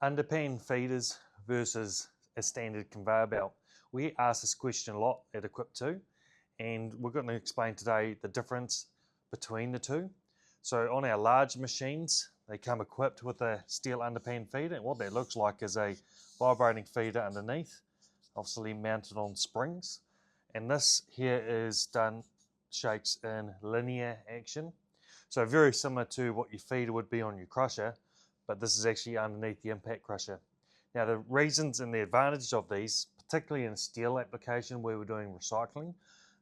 Underpan feeders versus a standard conveyor belt. We ask this question a lot at Equip 2, and we're going to explain today the difference between the two. So on our large machines, they come equipped with a steel underpan feeder, and what that looks like is a vibrating feeder underneath, obviously mounted on springs. And this here is done, shakes in linear action. So very similar to what your feeder would be on your crusher, but this is actually underneath the impact crusher. Now the reasons and the advantage of these, particularly in a steel application where we're doing recycling,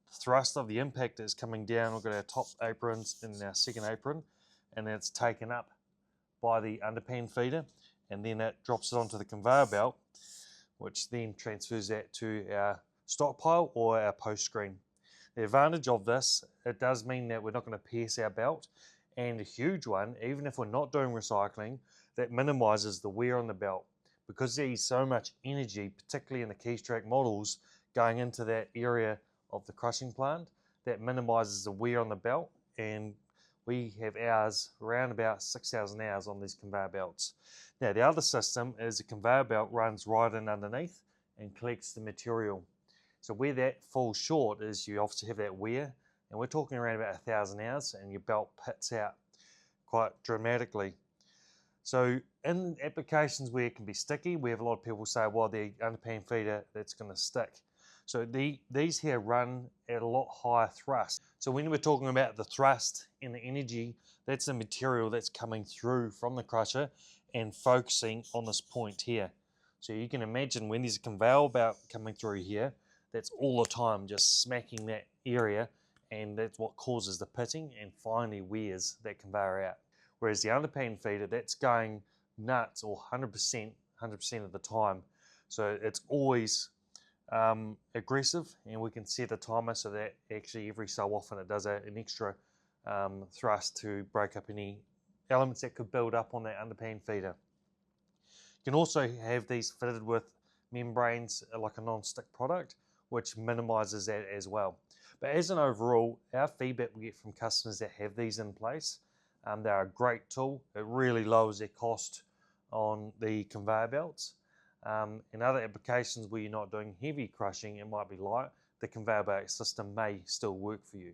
the thrust of the impact is coming down. We've got our top aprons and our second apron, and then it's taken up by the underpan feeder, and then it drops it onto the conveyor belt, which then transfers that to our stockpile or our post screen. The advantage of this, it does mean that we're not going to pierce our belt, and a huge one, even if we're not doing recycling, that minimises the wear on the belt. Because there's so much energy, particularly in the Keystrike models, going into that area of the crushing plant, that minimises the wear on the belt, and we have hours, around about 6,000 hours on these conveyor belts. Now the other system is the conveyor belt runs right in underneath and collects the material. So where that falls short is you obviously have that wear, and we're talking around about 1,000 hours, and your belt pits out quite dramatically. So in applications where it can be sticky, we have a lot of people say, well, the underpan feeder, that's going to stick. So these here run at a lot higher thrust. So when we're talking about the thrust and the energy, that's the material that's coming through from the crusher and focusing on this point here. So you can imagine when there's a conveyor belt coming through here, that's all the time just smacking that area, and that's what causes the pitting and finally wears that conveyor out. Whereas the underpan feeder, that's going nuts, or 100% of the time. So it's always aggressive, and we can set a timer so that actually every so often it does an extra thrust to break up any elements that could build up on that underpan feeder. You can also have these fitted with membranes, like a non-stick product, which minimises that as well. But as an overall, our feedback we get from customers that have these in place, they're a great tool. It really lowers their cost on the conveyor belts. In other applications where you're not doing heavy crushing, it might be light, the conveyor belt system may still work for you.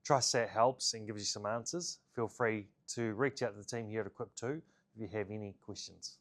Trust that helps and gives you some answers. Feel free to reach out to the team here at Equip 2 if you have any questions.